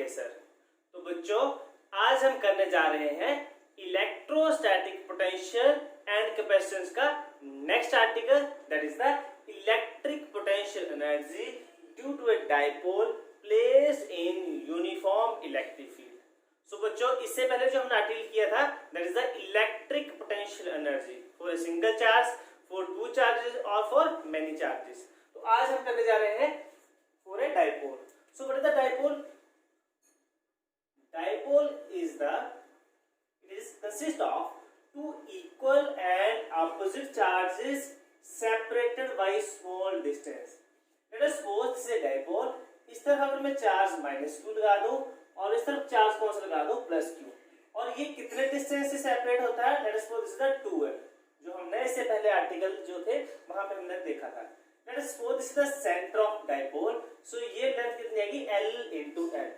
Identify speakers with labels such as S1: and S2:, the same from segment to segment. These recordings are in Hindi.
S1: आपके सर। तो बच्चों आज हम करने जा रहे हैं इलेक्ट्रोस्टैटिक पोटेंशियल एंड कैपेसिटेंस का next article, that is the electric potential energy due to a dipole placed in uniform electric field. So बच्चों इससे पहले जो हमने आर्टिकल किया था that is the electric potential energy for a single charge, for two charges और फॉर मेनी चार्जेस। तो आज हम करने जा रहे हैं for a dipole. So what is the dipole? Dipole is consist of two equal and opposite charges separated by small distance. Let us suppose this is a dipole. इस तरफ अगर मैं चार्ज -q लगा दूं और इस तरफ चार्ज कौन सा लगा दूं +q, और ये कितने डिस्टेंस से सेपरेट होता है? Let us suppose this is the 2l, जो हमने इससे पहले आर्टिकल जो थे वहां पे हमने देखा था। Let us suppose this is the center of dipole. So ये लेंथ कितनी आएगी? L into L।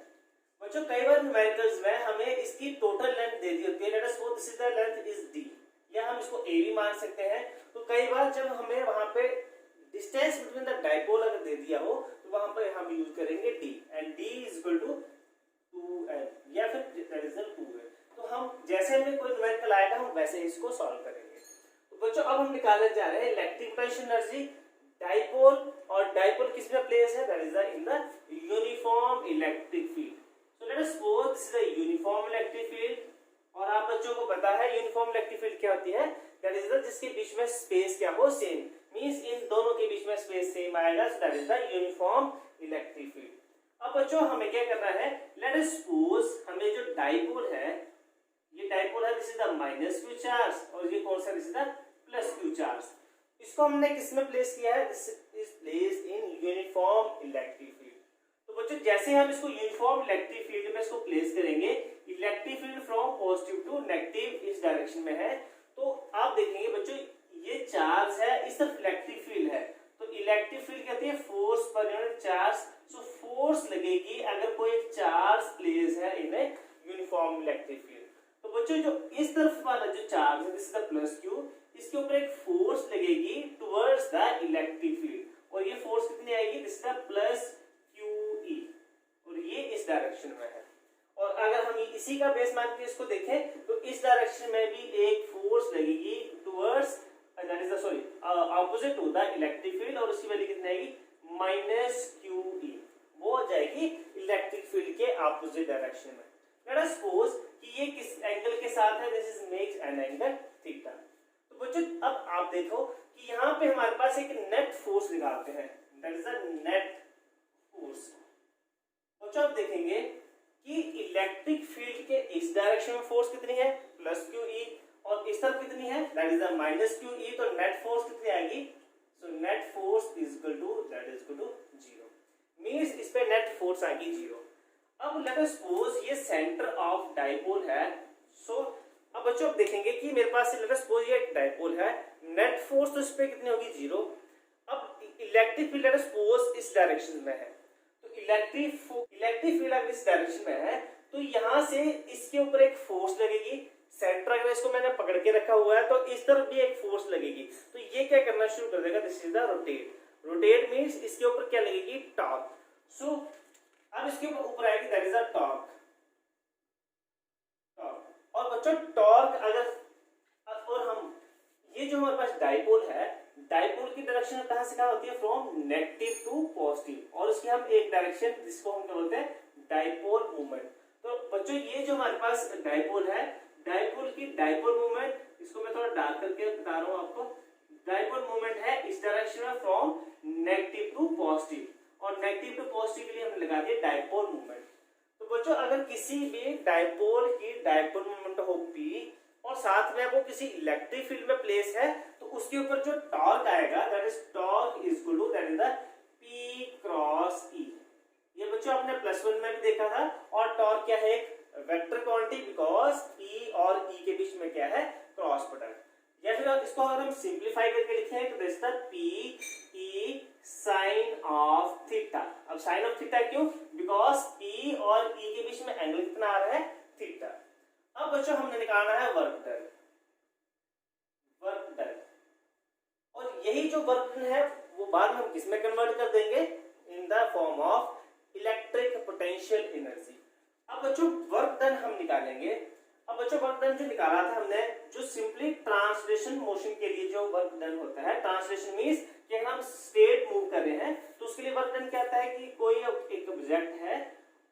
S1: बच्चों कई बार न्यूमेरिकल्स में हमें इसकी टोटल लेंथ दे दी होती है, let us suppose this is the length is d, या हम इसको a भी मान सकते हैं। तो कई बार जब हमें वहां पे डिस्टेंस बिटवीन द डाइपोल अगर दे दिया हो तो वहां पे हम यूज करेंगे d, and d is equal to 2l या फिर दैट इज 2l। तो हम जैसे हमें कोई न्यूमेरिकल आएगा हम वैसे ही इसको सॉल्व करेंगे। तो बच्चों अब हम निकालने जा रहे हैं इलेक्ट्रिक पोटेंशियल एनर्जी डाइपोल, और डाइपोल किस में प्लेस है? That is the in the uniform electric field. So let us suppose this is a uniform electric field, और आप बच्चों को पता है यूनिफॉर्म इलेक्ट्रिक फील्ड क्या होती है? दैट इज द जिसके बीच में स्पेस क्या हो? सेम, मींस इन दोनों के बीच में स्पेस सेम आएगा, सो that is the uniform electric field. अब बच्चों हमें क्या करना है? लेट अस सपोज हमें जो डाइपोल है, ये डाइपोल है, this is the -q charge, और ये कौन सा? This is the +q charge. इसको हमने किस में प्लेस किया है? This is placed in uniform electric field. तो बच्चों जैसे हम इसको यूनिफॉर्म इलेक्ट्रिक फील्ड में इसको प्लेस करेंगे, electric field from positive to negative इस डायरेक्शन में है, तो आप देखेंगे बच्चों ये चार्ज है, इस तरफ इलेक्ट्रिक फील्ड है, तो इलेक्ट्रिक फील्ड कहते हैं force per unit charge. So force लगेगी अगर कोई चार्ज प्लेस है इन ए यूनिफॉर्म इलेक्ट्रिक फील्ड। तो बच्चों जो इस तरफ वाला जो चार्ज है, दिस इज द +q, इसके ऊपर एक फोर्स लगेगी टुवर्ड्स द इलेक्ट्रिक फील्ड, और ये फोर्स कितनी आएगी? दिस इज द +QE, और ये इस डायरेक्शन में है। और अगर हम इसी का बेस मान के इसको देखें तो इस डायरेक्शन में भी एक फोर्स लगेगी towards, that is the sorry opposite to the electric field, और उसकी वैल्यू कितनी आएगी? -QE, वो हो जाएगी इलेक्ट्रिक फील्ड के ऑपोजिट डायरेक्शन में। लेट अस सपोज कि ये किस एंगल के साथ है? This is makes an angle theta. तो बच्चों अब आप देखो कि यहाँ पे हमारे पास एक नेट फोर्स निकालते हैं, that is the net force. बच्चों आप देखेंगे कि इलेक्ट्रिक फील्ड के इस डायरेक्शन में फोर्स कितनी है? +QE, और इस तरफ कितनी है? That is the -QE। तो नेट फोर्स कितनी आएगी? So net force is equal to that is equal to 0, means इस पे नेट फोर्स आएगी 0। अब लेट अस सपोज ये सेंटर ऑफ डाइपोल है। सो अब बच्चों आप देखेंगे कि मेरे पास लेट अस सपोज ये डाइपोल है, नेट फोर्स तो इस पे कितनी होगी? 0। अब electric field let us suppose इस डायरेक्शन में है, तो इलेक्ट्रिक फील्ड अगर इस डायरेक्शन में है तो यहाँ से इसके ऊपर एक फोर्स लगेगी। सेंटर अगर इसको मैंने पकड़ के रखा हुआ है तो इस तरफ भी एक फोर्स लगेगी, तो ये क्या करना शुरू कर देगा? This is the rotate. Rotate means इसके ऊपर क्या लगेगी? टॉर्क। सो अब इसके ऊपर आएगी दैट इज द टॉर्क। और बच्चों टॉर्क अगर, और हम ये जो हमारे पास डाइपोल है, डाइपोल की डायरेक्शन कहां से कहां होती है? फ्रॉम नेगेटिव टू पॉजिटिव, और उसकी हम एक डायरेक्शन जिसको हम क्या बोलते हैं? Dipole movement. तो बच्चों ये जो हमारे पास डाइपोल है, डाइपोल की डाइपोल मूवमेंट, इसको मैं थोड़ा डार्क करके बता रहा हूं आपको। डाइपोल मूवमेंट है इस डायरेक्शन में फ्रॉम नेगेटिव टू पॉजिटिव, और नेगेटिव टू पॉजिटिव के लिए हमने लगा दिया डाइपोल मूवमेंट। तो बच्चों अगर किसी भी डाइपोल की डाइपोल मूवमेंट हो P, और साथ में वो किसी इलेक्ट्रिक फील्ड में प्लेस है, तो उसके ऊपर जो टॉर्क आएगा that is torque is equal to that is the P cross E। ये बच्चों आपने +1 में भी देखा था, और टॉर्क क्या है? एक वेक्टर क्वांटिटी, बिकॉज P और E के बीच में क्या है? Cross product. या फिर इसको अगर हम सिंप्लीफाई करके लिखें तो this the PE sine of theta. अब साइन ऑफ थीटा क्यों? बिकॉज P और E के बीच में एंगल कितना आ रहा है? थीटा। अब बच्चों हमने निकालना है वर्क डन। और यही जो वर्क डन है वो बाद में किस में कन्वर्ट कर देंगे? In the form of electric potential energy. बच्चों वर्क डन हम निकालेंगे। अब बच्चों वर्क डन जो निकाला था हमने, जो सिंपली ट्रांसलेशन मोशन के लिए जो वर्क डन होता है, ट्रांसलेशन मींस कि अगर हम स्टेट मूव कर रहे हैं तो उसके लिए वर्क डन क्या आता है कि कोई एक ऑब्जेक्ट है,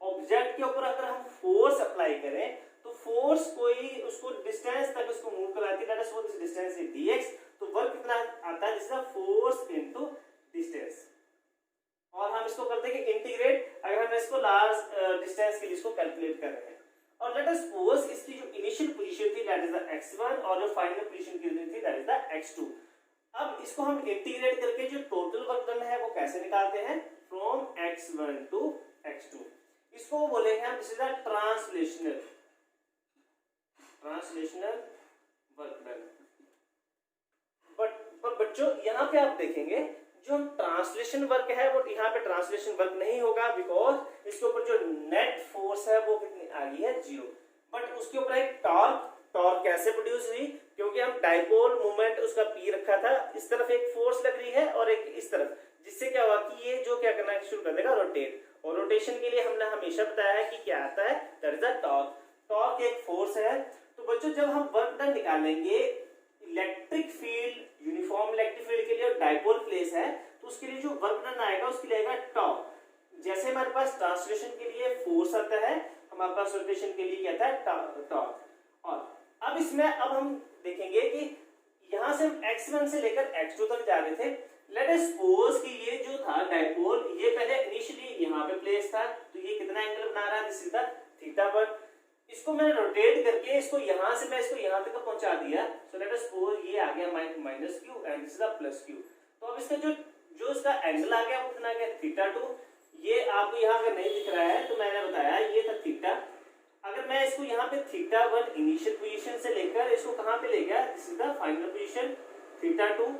S1: ऑब्जेक्ट के ऊपर अगर हम फोर्स अप्लाई करें तो फोर्स कोई उसको डिस्टेंस तक उसको मूव कराती है, that is what this distance is dx। तो वर्क कितना आता है, this is the force into distance. और हम इसको करते हैं कि इंटीग्रेट, अगर हम इसको लार्ज डिस्टेंस के लिए इसको कैलकुलेट कर रहे हैं। और लेट अस सपोज इसकी जो इनिशियल पोजीशन थी दैट इज द x1 और जो फाइनल पोजीशन की थी दैट इज द x2। अब इसको हम इंटीग्रेट करके जो टोटल वर्क डन है वो कैसे निकालते हैं, फ्रॉम x1 टू x2। इसको बोलेंगे हम this is the translational work done. But बच्चों यहाँ पे आप देखेंगे जो ट्रांसलेशन वर्क है वो यहाँ पे ट्रांसलेशन वर्क नहीं होगा, बिकॉज इसके ऊपर जो नेट फोर्स है वो कितनी आ गई है, 0। बट उसके ऊपर एक टॉर्क कैसे प्रोड्यूस हुई, क्योंकि हम डाइपोल मोमेंट उसका पी रखा था, इस तरफ एक फोर्स लग रही है और एक इस तरफ, जिससे क्या हुआ कि ये जो क्या करना शुरू कर देगा, रोटेट। और रोटेशन के लिए हमने हमेशा बताया है कि क्या आता है, that is the torque. Torque एक फोर्स है। तो बच्चों जब हम वर्क डन निकालेंगे electric field, uniform electric field के लिए और डाइपोल प्लेस है, तो उसके लिए जो वर्क डन आएगा उसके लिए आएगा टॉर्क। जैसे हमारे पास ट्रांसलेशन के लिए फोर्स आता है, हमारे पास रोटेशन के लिए क्या आता है, टॉर्क। और अब इसमें अब हम देखेंगे कि यहां से हम x1 से लेकर x2 तक जा रहे थे। लेट अस सपोज कि ये जो था डाइपोल, ये पहले इनिशियली यहाँ पे प्लेस था, तो ये कितना एंगल बना रहा है, दिस इज द θ1। इसको मैंने रोटेट करके इसको यहां से मैं इसको यहां तक पहुंचा दिया, सो लेट अस सपोज ये आ गया minus q and this is the plus q। तो अब इसका जो इसका एंगल आ गया वो कितना आ गया, θ2। ये आपको यहाँ पे नहीं दिख रहा है तो मैंने बताया ये था थीटा। अगर मैं इसको यहाँ पे θ1 इनिशियल पोजीशन से लेकर इसको कहाँ पे ले गया, this is the final position θ2,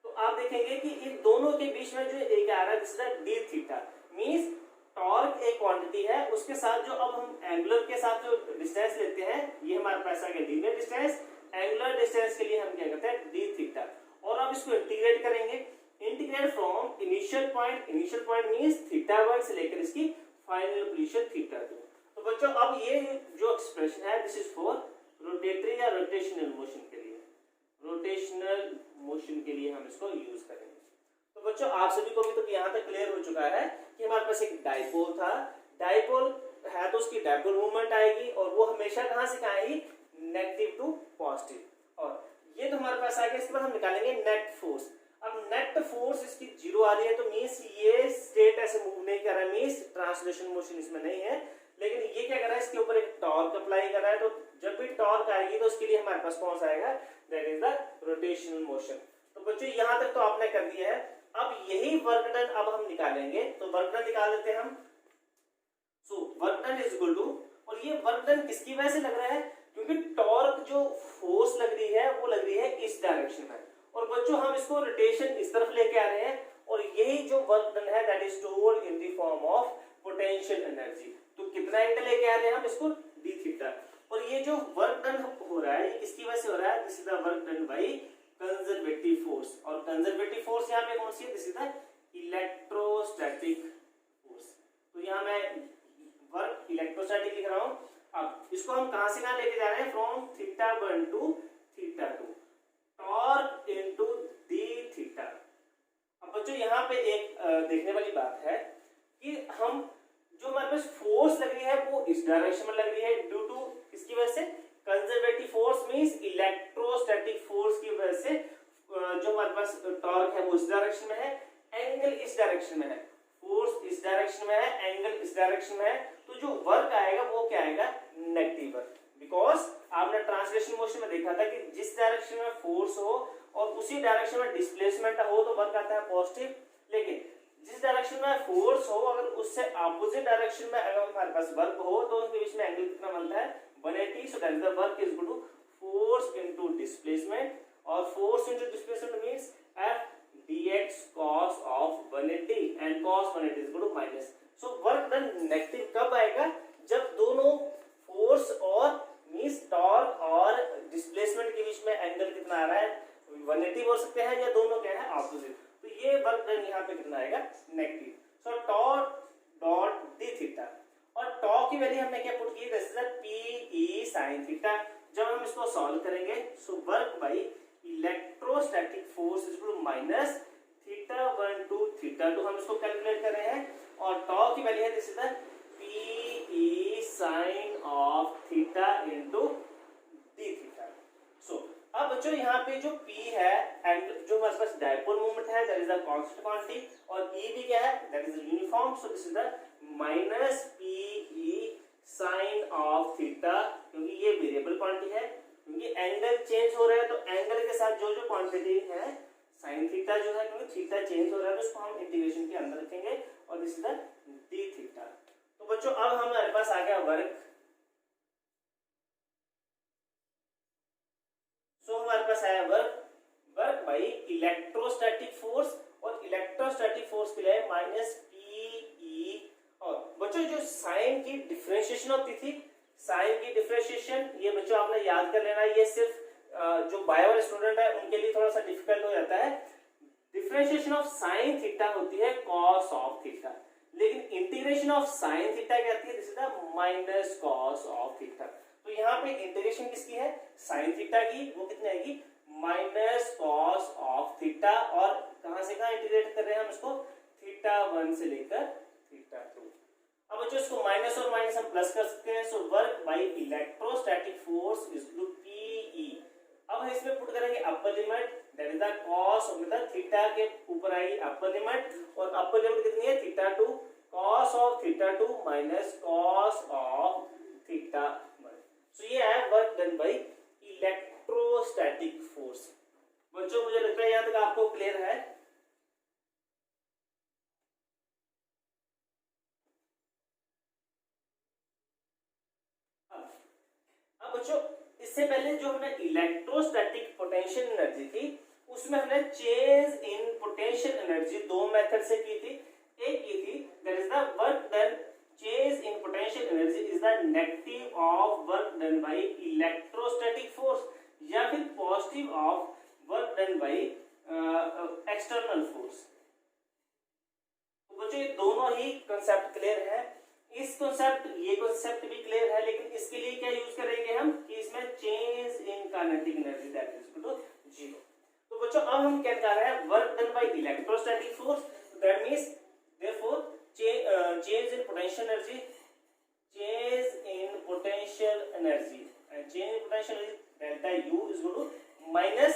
S1: तो आप देखेंगे कि इन दोनों के बीच में जो एक आ रहा है this is the d θ। Means torque एक क्वांटिटी है, उसके साथ जो अब हम एंगुलर के साथ जो डिस्टेंस लेते हैं, ये हमारे पास आ गया लीनियर डिस्टेंस। एंगुलर डिस्टेंस के लिए हम क्या करते हैं, d θ। और अब इसको इंटीग्रेट करेंगे, integrate from initial point means θ1 से लेकर इसकी फाइनल पोजीशन θ2। तो बच्चों अब ये जो एक्सप्रेशन है दिस इज फॉर रोटेटरी या रोटेशनल मोशन के लिए, रोटेशनल मोशन के लिए हम इसको यूज करेंगे। तो बच्चों आप सभी को भी तो यहाँ तक क्लियर हो चुका है कि हमारे पास एक डाइपोल था, डाइपोल है तो उसकी डाइपोल मूवमेंट आएगी और वो हमेशा कहाँ से कहाँ आएगी, नेगेटिव टू पॉजिटिव। और ये तो हमारे पास आ गया, इसके बाद हम निकालेंगे नेट फोर्स। अब नेट फोर्स इसकी 0 आ रही है तो मींस ये स्टेट ऐसे मूव नहीं कर रहा है, मींस ट्रांसलेशन मोशन इसमें नहीं है। लेकिन ये क्या कर रहा है, इसके ऊपर एक टॉर्क अप्लाई कर रहा है, तो जब भी टॉर्क आएगी तो उसके लिए हमारे पास कौन सा आएगा, that is the rotational motion. तो बच्चों यहाँ तक तो आपने कर दिया है। अब यही वर्क डन अब हम निकालेंगे, तो वर्क डन निकाल लेते हैं हम। So work done is equal to, और ये वर्क डन किसकी वजह से लग रहा है, क्योंकि टॉर्क जो फोर्स लग रही है वो लग रही है इस डायरेक्शन में, और बच्चों हम इसको रोटेशन इस तरफ लेके आ रहे हैं, और यही जो वर्क डन है that is told in the form of potential energy. तो कितना एंगल लेके आ रहे हैं हम इसको, d θ। और ये जो वर्क डन हो रहा है ये किसकी वजह से हो रहा है, this is the work done by conservative force. और कंजर्वेटिव फोर्स यहाँ पे कौन सी है, this is the electrostatic force. तो यहाँ मैं वर्क इलेक्ट्रोस्टैटिक लिख रहा हूँ। अब इसको हम कहां से कहां लेके जा रहे हैं, from θ1 to θ2, torque into d θ। अब बच्चों यहाँ पे एक देखने वाली बात है कि हम जो हमारे पास फोर्स लग रही है वो इस डायरेक्शन में लग रही है, ड्यू टू इसकी वजह से conservative force means electrostatic force की वजह से जो हमारे पास टॉर्क है वो इस डायरेक्शन में है, एंगल इस डायरेक्शन में है, फोर्स इस डायरेक्शन में है, एंगल इस डायरेक्शन में है। तो जो वर्क आएगा वो क्या आएगा, नेगेटिव वर्क। बिकॉज आपने ट्रांसलेशन मोशन में देखा था कि जिस डायरेक्शन में फोर्स हो और उसी डायरेक्शन में डिस्प्लेसमेंट हो तो वर्क आता है पॉजिटिव। लेकिन जिस डायरेक्शन में फोर्स हो अगर उससे अपोजिट डायरेक्शन में अगर हमारे पास वर्क हो तो उनके बीच में एंगल कितना बनता है, 180। So that is the work is equal to force into displacement, और force into displacement means f dx cos of 180 and cos 180 is equal to minus. So work done negative कब आएगा, जब दोनों फोर्स और मींस टॉर्क और डिस्प्लेसमेंट के बीच में एंगल कितना आ रहा है, 180 बोल सकते हैं, या दोनों क्या है, ऑपोजिट। तो ये वर्क डन यहाँ पे कितना आएगा, नेगेटिव। सो टॉर्क डॉट d θ, और टॉर्क की वैल्यू पहले हमने क्या पुट किया, this is the P sine theta. जब हम इसको सॉल्व करेंगे so work by electrostatic force is equal to minus θ1 to θ2, हम इसको कैलकुलेट कर रहे हैं और टॉ की वैल्यू है this is the P sine of theta into D theta. So अब बच्चों यहाँ पे जो P है एंड जो हमारे पास डायपोल मोमेंट है that is the constant quantity और E भी क्या है that is uniform, so this is the minus PE sine of theta, क्योंकि ये वेरिएबल क्वांटिटी है, क्योंकि एंगल चेंज हो रहा है तो एंगल के साथ जो जो क्वांटिटी है साइन थीटा जो है, क्योंकि थीटा चेंज हो रहा है तो उसको हम इंटीग्रेशन के अंदर रखेंगे और this is the D theta. तो बच्चों अब हमारे पास आ गया वर्क, सो हमारे पास आया वर्क बाई इलेक्ट्रोस्टैटिक फोर्स और इलेक्ट्रोस्टैटिक फोर्स के लिए माइनस पीई। और बच्चों जो साइन की डिफरेंशिएशन होती थी, साइन की डिफरेंशिएशन ये बच्चों आपने याद कर लेना, ये सिर्फ जो बायो वाले स्टूडेंट है उनके लिए थोड़ा सा डिफिकल्ट हो जाता है। डिफरेंशिएशन ऑफ साइन थीटा होती है कॉस ऑफ थीटा, लेकिन इंटीग्रेशन ऑफ साइन थीटा क्या आती है, this is the minus cos of theta. तो यहाँ पे इंटीग्रेशन किसकी है, साइन थीटा की, वो कितनी आएगी माइनस कॉस ऑफ थीटा, और कहां से कहां इंटीग्रेट कर रहे हैं हम इसको, θ1 से लेकर θ2। अब बच्चों इसको माइनस और माइनस हम प्लस कर सकते हैं, so work by electrostatic force is to P E. अब हम इसमें पुट करेंगे upper limit that is the cos मतलब थीटा के ऊपर आएगी अपर लिमिट, और अपर लिमिट कितनी है θ2, cos of θ2 minus cos of θ1। So ये है work done by electrostatic force. बच्चों मुझे लगता है यहां तक आपको क्लियर है। अब बच्चों इससे पहले जो हमने इलेक्ट्रोस्टैटिक पोटेंशियल एनर्जी थी उसमें हमने चेंज इन पोटेंशियल एनर्जी दो मेथड से की थी। एक की थी that is the work done, change in potential energy is the negative of work done by electrostatic force, या फिर positive of work done bye external force. तो बच्चों ये दोनों ही कांसेप्ट क्लियर है। इस कांसेप्ट ये कांसेप्ट भी क्लियर है, लेकिन इसके लिए क्या यूज करेंगे हम कि इसमें change in kinetic energy that is equal to 0। तो बच्चों अब हम क्या कर रहे हैं, work done by electrostatic force, that means therefore change in potential energy, change in potential energy and change in potential energy delta U is equal to minus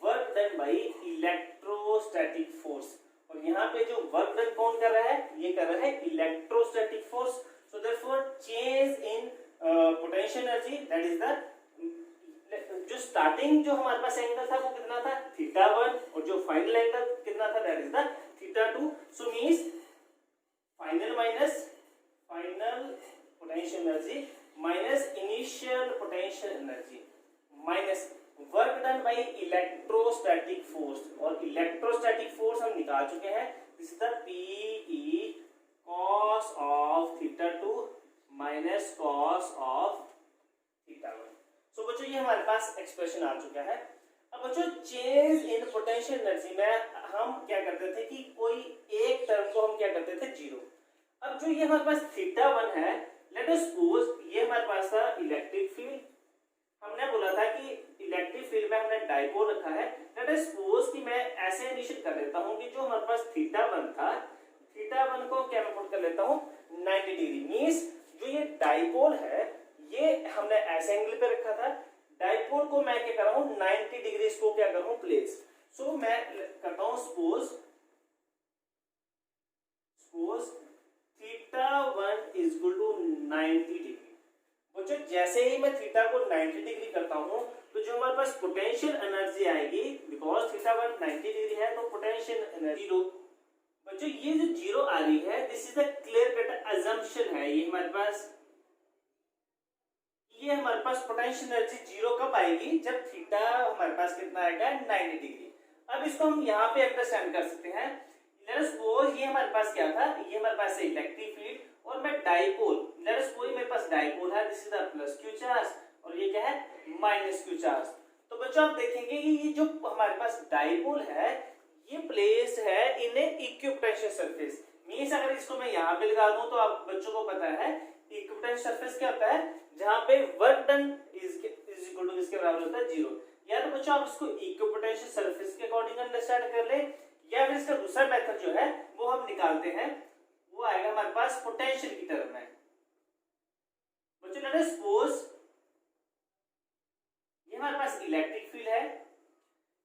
S1: work done by electrostatic force. और यहाँ पे जो वर्क डन कौन कर रहा है, ये कर रहा है electrostatic force. So therefore change in potential energy that is the, जो स्टार्टिंग जो हमारे पास एंगल था वो कितना था θ1, और जो फाइनल एंगल कितना था that is the θ2। So means final minus final potential energy minus initial potential energy minus work done by electrostatic force, और इलेक्ट्रोस्टैटिक फोर्स हम निकाल चुके हैं, this is the PE cos of θ2 minus cos of θ1। So बच्चों ये हमारे पास एक्सप्रेशन आ चुका है। अब बच्चों चेंज इन पोटेंशियल एनर्जी में हम क्या करते थे कि कोई एक टर्म को हम क्या करते थे 0। अब जो ये हमारे पास θ1 है, लेट अस सपोज ये हमारे पास था इलेक्ट्रिक फील्ड, हमने बोला था कि इलेक्ट्रिक फील्ड में हमने डाइपोल रखा है। लेट अस सपोज कि मैं ऐसे निश्चित कर लेता हूं कि जो हमारे पास θ1 था, θ1 को क्या मैं पुट कर लेता हूं 90 डिग्री, मींस जो ये डाइपोल है ये हमने ऐसे एंगल पे रखा था, डाइपोल को मैं क्या कर रहा हूं 90 डिग्री इसको क्या कर रहा हूं प्लेस। सो मैं करता हूं suppose θ1 is equal to 90 degree. बच्चों जैसे ही मैं थीटा को 90 डिग्री करता हूं तो जो हमारे पास पोटेंशियल एनर्जी आएगी, बिकॉज θ1 90 डिग्री है तो पोटेंशियल एनर्जी 0। बच्चों ये जो 0 आ रही है this is the clear cut assumption है, ये हमारे पास पोटेंशियल एनर्जी 0 कब आएगी, जब थीटा हमारे पास कितना आएगा 90 डिग्री। अब इसको हम यहाँ पे अंडरस्टैंड कर सकते हैं। लेट अस सपोज ये हमारे पास क्या था, ये हमारे पास है इलेक्ट्रिक फील्ड और मैं डाइपोल, लेट अस सपोज मेरे पास डाइपोल है, this is the plus Q charge और ये क्या है माइनस क्यू चार्ज। तो बच्चों आप देखेंगे ये जो हमारे पास डाइपोल है ये प्लेस्ड है इन ए इक्विपोटेंशियल सरफेस, मींस अगर इसको मैं यहाँ पे लगा दूं तो आप बच्चों को पता है इक्विपोटेंशियल सरफेस क्या होता है, जहां पे work done is equal to इसके बराबर होता है 0। या तो बच्चों आप इसको इक्विपोटेंशियल सरफेस के अकॉर्डिंग अंडरस्टैंड कर ले, या फिर इसका दूसरा मेथड जो है वो हम निकालते हैं, वो आएगा हमारे पास पोटेंशियल की टर्म में। बच्चों लेट अस सपोज ये हमारे पास इलेक्ट्रिक फील्ड है,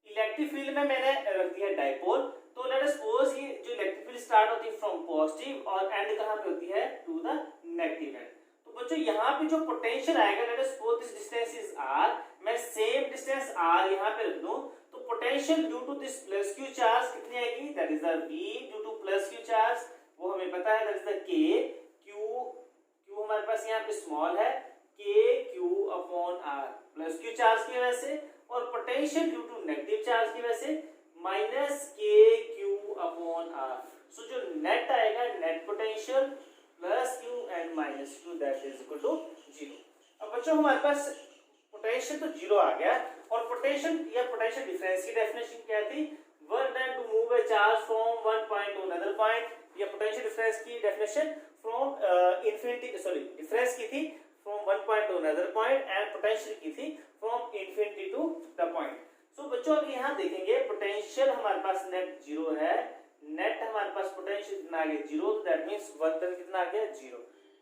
S1: इलेक्ट्रिक फील्ड में मैंने रख दिया डाइपोल। तो लेट अस सपोज ये जो इलेक्ट्रिक फील्ड स्टार्ट होती है फ्रॉम पॉजिटिव और एंड कहां पे होती है, टू द नेगेटिव एंड। तो बच्चों यहाँ पे जो पोटेंशियल आएगा, let us suppose this distance is r, मैं सेम डिस्टेंस r यहाँ पे रख दूं, तो potential due to this plus q charge कितनी आएगी, that is the v due to plus q charge, वो हमें पता है, that is the k q हमारे पास यहाँ पे स्मॉल है, k q upon r plus q charge की वजह से, और potential due to negative charge की वजह से minus k q upon r। So जो नेट आएगा, net potential plus q and minus q that is equal to 0। अब बच्चों हमारे पास पोटेंशियल तो 0 आ गया, और पोटेंशियल या पोटेंशियल डिफरेंस की डेफिनेशन क्या थी, work done to move a charge from one point to another point. या पोटेंशियल डिफरेंस की डेफिनेशन फ्रॉम इंफिनिटी डिफरेंस की थी from one point to another point, and potential की थी from infinity to the point. So बच्चों अब यहाँ देखेंगे पोटेंशियल हमारे पास नेट 0 है, नेट हमारे पास पोटेंशियल कितना आ गया 0, तो दैट मींस वर्क डन कितना आ गया 0।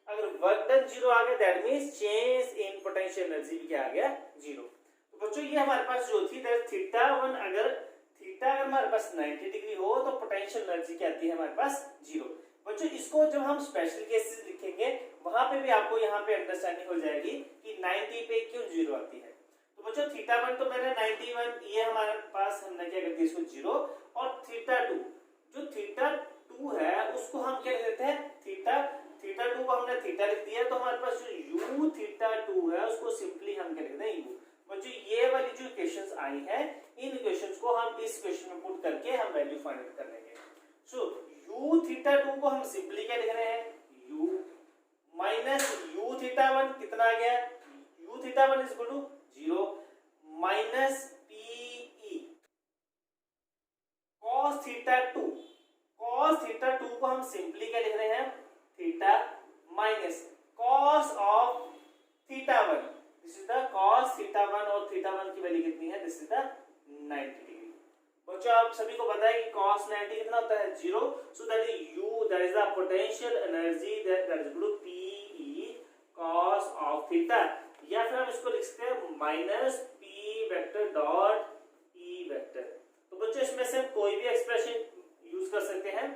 S1: अगर वर्क डन 0 आ गया, that means change in potential energy भी क्या आ गया 0। तो बच्चों ये हमारे पास जो थी थीटा1, अगर थीटा अगर हमारे पास 90 डिग्री हो तो पोटेंशियल एनर्जी क्या आती है हमारे पास 0। बच्चों इसको जब हम स्पेशल केसेस लिखेंगे वहां पे भी आपको यहाँ पे अंडरस्टैंडिंग हो जाएगी कि 90 पे क्यों 0 आती है। तो बच्चों थीटा1 तो मैंने 91, ये हमारे पास हमने क्या कर दिया इसको 0, और थीटा2 जो थीटा2 है उसको हम क्या लिख देते हैं, थीटा2 को हमने थीटा लिख दिया, तो हमारे पास जो u थीटा2 है उसको सिंपली हम क्या लिख दें u। बच्चों ये वाली जो इक्वेशंस आई हैं, इन इक्वेशंस को हम इस इक्वेशन में पुट करके हम वैल्यू फाइंड आउट कर लेंगे। सो u थीटा2 को हम सिंपली क्या लिख रहे हैं u माइनस u थीटा1 कितना आ गया, u theta is equal to 0 minus pe cos थीटा2। cos थीटा2 को हम सिंपली क्या लिख रहे हैं, theta minus cos of theta, this is the cos theta, और थीटा1 की वैल्यू कितनी है, दिस इज द 90 डिग्री। बच्चों आप सभी को पता है कि cos 90 कितना होता है 0, so that is u, that is the potential energy that is equal to pe cos of theta, या फिर हम इसको लिख सकते हैं minus p vector dot e vector. तो बच्चों इसमें से कोई भी एक्सप्रेशन यूज कर सकते हैं।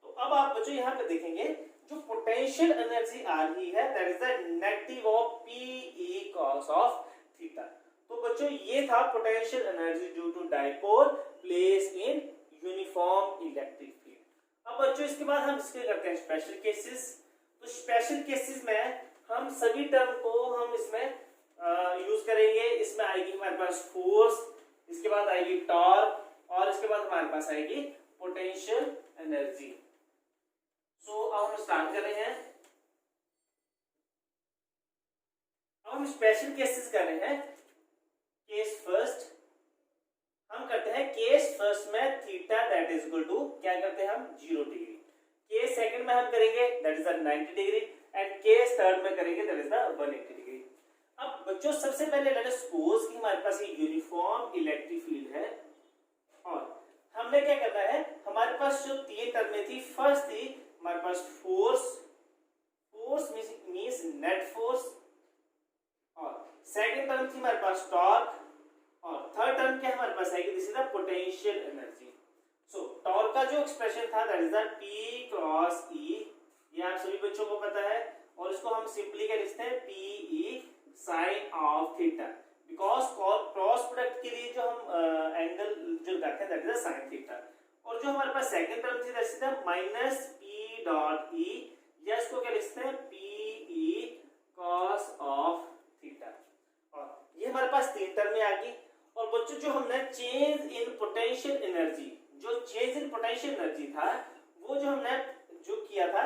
S1: तो अब आप बच्चों यहाँ पे देखेंगे जो पोटेंशियल एनर्जी आ रही है, that is the negative of pe cos of theta. तो बच्चों ये था potential energy due to dipole place in uniform electric field. अब बच्चों इसके बाद हम इसके करते हैं स्पेशल केसेस। तो स्पेशल केसेस में हम सभी टर्म को हम इसमें यूज करेंगे। इसमें आएगी हमारे पास फोर्स, इसके बाद आएगी टॉर्क, और इसके बाद हमारे पास आएगी पोटेंशियल एनर्जी। सो अब हम स्टार्ट कर रहे हैं। अब हम स्पेशल केसेस कर रहे हैं। केस फर्स्ट हम करते हैं, केस फर्स्ट में theta that is equal to क्या करते हैं हम 0 डिग्री। केस सेकंड में हम करेंगे that is the 90 degree, and case third में करेंगे दैट इज द 180 डिग्री। अब बच्चों सबसे पहले लेट अस सपोज कि हमारे पास ये यूनिफॉर्म इलेक्ट्रिक फील्ड है, और हमने क्या करना है, हमारे पास जो तीन टर्में थी, फर्स्ट थी हमारे पास फोर्स मींस नेट फोर्स, और सेकंड टर्म थी हमारे पास टॉर्क, और थर्ड टर्म क्या हमारे पास आएगी, this is the potential energy. So torque का जो एक्सप्रेशन था that is the P cross E, ये आप सभी बच्चों को पता है, और इसको हम सिंपली क्या लिखते हैं PE sine of theta, because cross product के लिए जो हम एंगल जो लगाते हैं that is the sine theta. और जो हमारे पास सेकंड टर्म थी that is the minus P dot E, या इसको क्या लिखते हैं PE कॉस ऑफ थीटा। और ये हमारे पास तीन टर्में आ गई। और बच्चों जो हमने चेंज इन पोटेंशियल एनर्जी, जो चेंज इन पोटेंशियल एनर्जी था, वो जो हमने जो किया था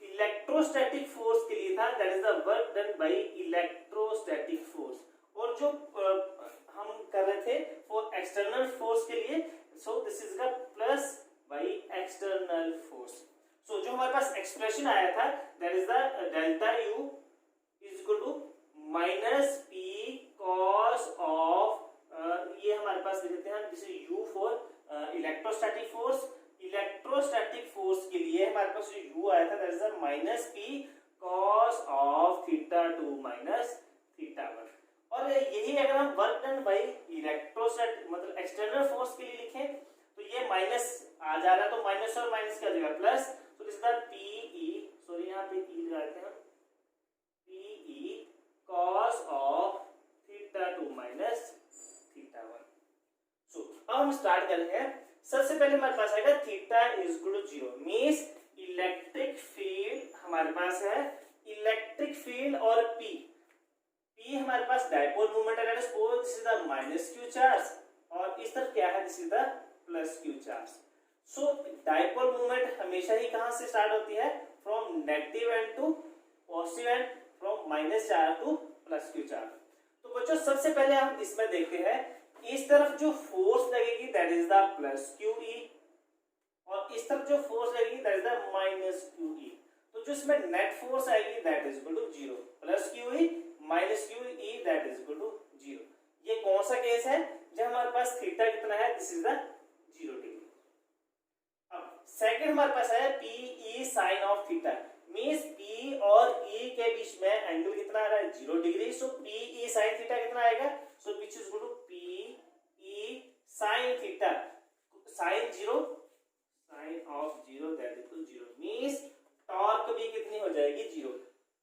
S1: इलेक्ट्रोस्टैटिक फोर्स के लिए था, that is the work done by electrostatic force. और जो हम कर रहे थे फॉर एक्सटर्नल फोर्स के लिए, so this is the plus by external force. So जो हमारे पास एक्सप्रेशन आया था that is the delta U is equal to minus P cos of ये हमारे पास दे देते हैं, जैसे U for electrostatic force. Electrostatic force के लिए हमारे पास जो यू आया था that is the minus P cos of theta 2 minus theta 1। और यही अगर हम वर्क डन बाई इलेक्ट्रोस्टैटिक मतलब एक्सटर्नल फोर्स के लिए लिखें तो ये माइनस आ जा रहा है, तो माइनस और माइनस क्या देगा प्लस, तो this is the P E, sorry यहाँ पे ई लगाते हैं, P E cos of theta 2 minus theta 1। So अब हम स्टार्ट करेंगे हैं। सबसे पहले हमारे पास आएगा theta is equal to 0 means electric field हमारे पास है, इलेक्ट्रिक फील्ड और पी हमारे पास डायपोल मोमेंट है, let us suppose this is the minus Q charge और इस तरफ क्या है, this is the plus Q charge. So dipole moment हमेशा ही कहां से स्टार्ट होती है, from negative end to positive end, from minus charge to plus Q charge. तो बच्चों सबसे पहले हम इसमें देखते हैं इस तरफ जो फोर्स लगेगी that is the plus Q E और इस तरफ जो फोर्स लगेगी that is the minus Q E. तो जो इसमें नेट फोर्स आएगी that is equal to 0 plus Q E minus Q E that is equal to 0। ये कौन सा केस है, जब हमारे पास थीटा कितना है, दिस इज द 0 डिग्री। अब सेकंड हमारे पास है P E sine of theta means P और ई के बीच में एंगल कितना आ रहा है, 0 degree. So P E sine theta कितना आएगा, so which is equal to P E sine theta, sine 0 sine of 0 that is 0 means torque भी कितनी हो जाएगी, 0,